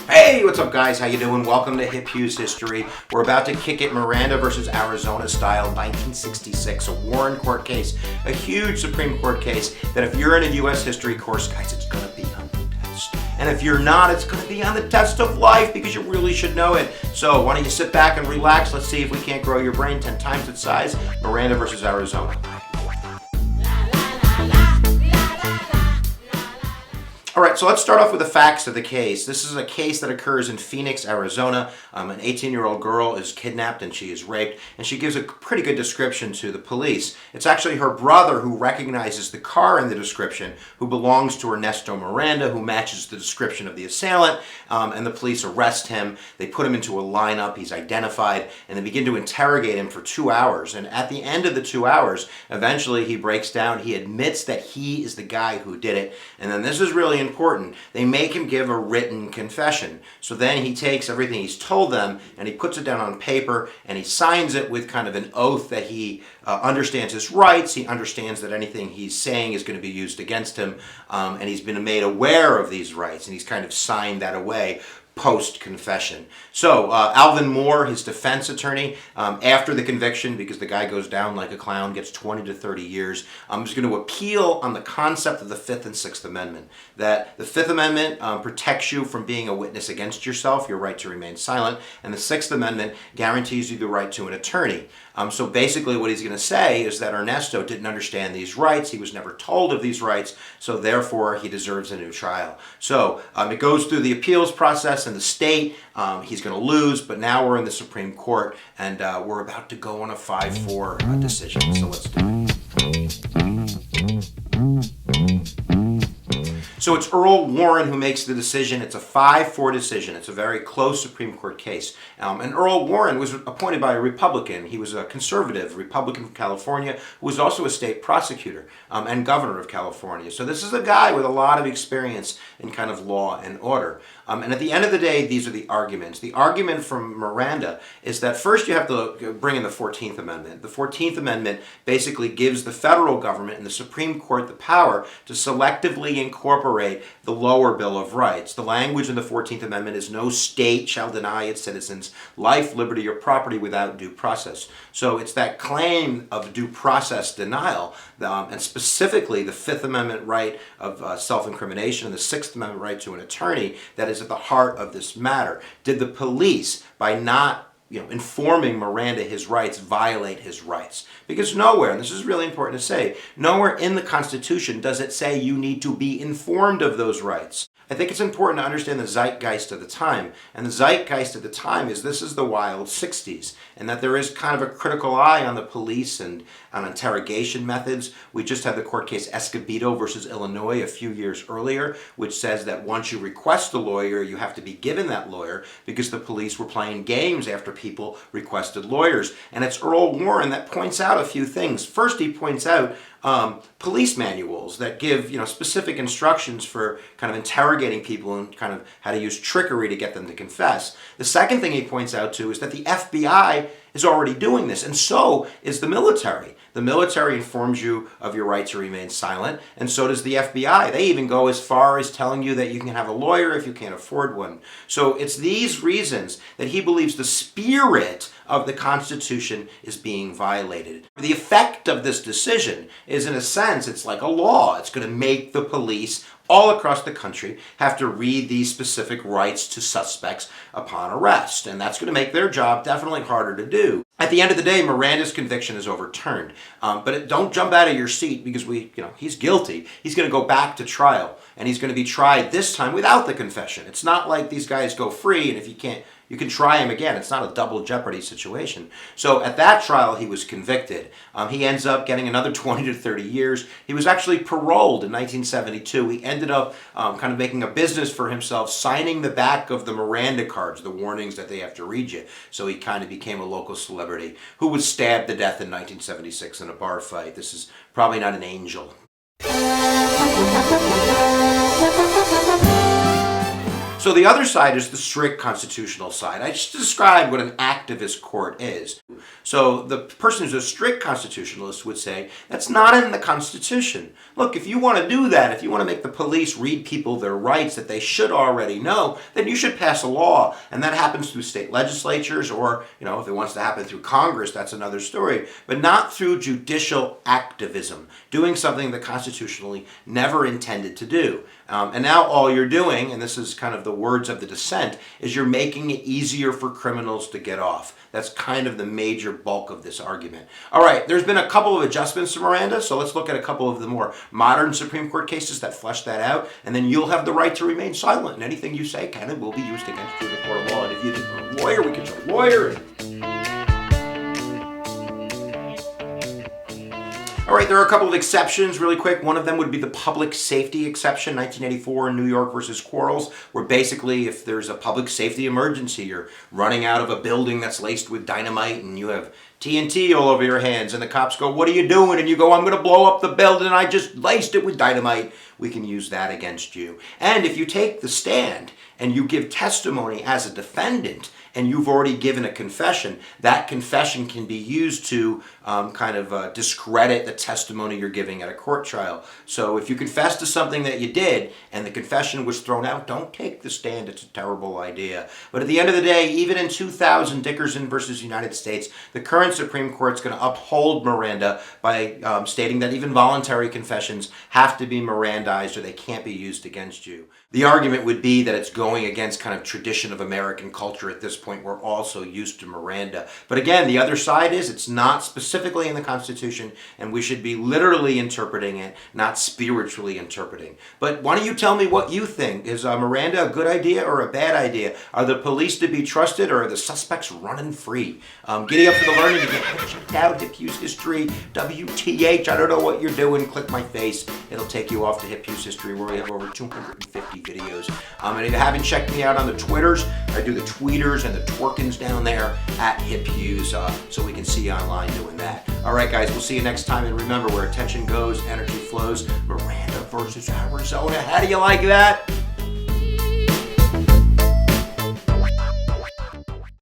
Hey, what's up guys? How you doing? Welcome to Hughes History. We're about to kick it Miranda versus Arizona style, 1966, a Warren court case, a huge Supreme Court case that if you're in a U.S. history course, guys, it's going to be on the test. And if you're not, it's going to be on the test of life because you really should know it. So why don't you sit back and relax? Let's see if we can't grow your brain 10 times its size. Miranda versus Arizona. All right, so let's start off with the facts of the case. This is a case that occurs in Phoenix, Arizona. An 18-year-old girl is kidnapped and she is raped, and she gives a pretty good description to the police. It's actually her brother who recognizes the car in the description, who belongs to Ernesto Miranda, who matches the description of the assailant, and the police arrest him. They put him into a lineup. He's identified, and they begin to interrogate him for 2 hours. And at the end of the 2 hours, eventually he breaks down. He admits that he is the guy who did it, and then this is really important. They make him give a written confession. So then he takes everything he's told them and he puts it down on paper and he signs it with kind of an oath that he understands his rights. He understands that anything he's saying is going to be used against him, and he's been made aware of these rights, and he's kind of signed that away post-confession. So Alvin Moore, his defense attorney, after the conviction, because the guy goes down like a clown, gets 20 to 30 years, is going to appeal on the concept of the Fifth and Sixth Amendment. That the Fifth Amendment protects you from being a witness against yourself, your right to remain silent, and the Sixth Amendment guarantees you the right to an attorney. So basically what he's going to say is that Ernesto didn't understand these rights, he was never told of these rights, so therefore he deserves a new trial. So it goes through the appeals process in the state. He's going to lose, but now we're in the Supreme Court, and we're about to go on a 5-4 decision, so let's do it. So it's Earl Warren who makes the decision. It's a 5-4 decision. It's a very close Supreme Court case. And Earl Warren was appointed by a Republican. He was a conservative Republican from California who was also a state prosecutor and governor of California. So this is a guy with a lot of experience in kind of law and order. And at the end of the day, these are the arguments. The argument from Miranda is that first you have to bring in the 14th Amendment. The 14th Amendment basically gives the federal government and the Supreme Court the power to selectively incorporate the lower Bill of Rights. The language in the 14th Amendment is no state shall deny its citizens life, liberty, or property without due process. So it's that claim of due process denial, and specifically the Fifth Amendment right of self-incrimination and the Sixth Amendment right to an attorney that is at the heart of this matter. Did the police, by not informing Miranda his rights, violate his rights? Because nowhere, and this is really important to say, nowhere in the Constitution does it say you need to be informed of those rights. I think it's important to understand the zeitgeist of the time. And the zeitgeist of the time is this is the wild 60s, and that there is kind of a critical eye on the police and on interrogation methods. We just had the court case Escobedo versus Illinois a few years earlier, which says that once you request a lawyer, you have to be given that lawyer because the police were playing games after people requested lawyers. And it's Earl Warren that points out a few things. First, he points out police manuals that give specific instructions for kind of interrogating people and kind of how to use trickery to get them to confess. The second thing he points out too is that the FBI is already doing this, and so is the military. The military informs you of your right to remain silent, and so does the FBI. They even go as far as telling you that you can have a lawyer if you can't afford one. So it's these reasons that he believes the spirit of the Constitution is being violated. The effect of this decision is, in a sense, it's like a law. It's going to make the police all across the country have to read these specific rights to suspects upon arrest. And that's going to make their job definitely harder to do. At the end of the day, Miranda's conviction is overturned. But don't jump out of your seat because he's guilty. He's going to go back to trial. And he's going to be tried this time without the confession. It's not like these guys go free and if you can't, you can try him again. It's not a double jeopardy situation. So at that trial, he was convicted. He ends up getting another 20 to 30 years. He was actually paroled in 1972. He ended up kind of making a business for himself, signing the back of the Miranda cards, the warnings that they have to read you. So he kind of became a local celebrity who was stabbed to death in 1976 in a bar fight. This is probably not an angel. So the other side is the strict constitutional side. I just described what an activist court is. So the person who's a strict constitutionalist would say, that's not in the Constitution. Look, if you want to do that, if you want to make the police read people their rights that they should already know, then you should pass a law. And that happens through state legislatures, or, if it wants to happen through Congress, that's another story. But not through judicial activism, doing something that constitutionally never intended to do. And now all you're doing, and this is kind of the words of the dissent, is you're making it easier for criminals to get off. That's kind of the major bulk of this argument. All right, there's been a couple of adjustments to Miranda, so let's look at a couple of the more modern Supreme Court cases that flesh that out, and then you'll have the right to remain silent, and anything you say can and will be used against you in the court of law. And if you're a lawyer, we get your lawyer. All right, there are a couple of exceptions really quick. One of them would be the public safety exception, 1984 in New York versus Quarles, where basically if there's a public safety emergency, you're running out of a building that's laced with dynamite and you have TNT all over your hands and the cops go, what are you doing? And you go, I'm going to blow up the building and I just laced it with dynamite. We can use that against you. And if you take the stand and you give testimony as a defendant, and you've already given a confession, that confession can be used to discredit the testimony you're giving at a court trial. So if you confess to something that you did and the confession was thrown out, don't take the stand. It's a terrible idea. But at the end of the day, even in 2000, Dickerson versus United States, the current Supreme Court's going to uphold Miranda by stating that even voluntary confessions have to be Mirandized or they can't be used against you. The argument would be that it's going against kind of tradition of American culture at this point. We're also used to Miranda. But again, the other side is it's not specifically in the Constitution, and we should be literally interpreting it, not spiritually interpreting. But why don't you tell me what you think? Is Miranda a good idea or a bad idea? Are the police to be trusted, or are the suspects running free? Giddy up for the learning. You can check out Hip Hughes History, WTH. I don't know what you're doing. Click my face. It'll take you off to Hip Hughes History, where we have over 250 videos. And if you haven't checked me out on the Twitters, I do the tweeters and the twerkins down there at Hip Hughes, so we can see you online doing that. All right, guys, we'll see you next time. And remember, where attention goes, energy flows. Miranda versus Arizona. How do you like that?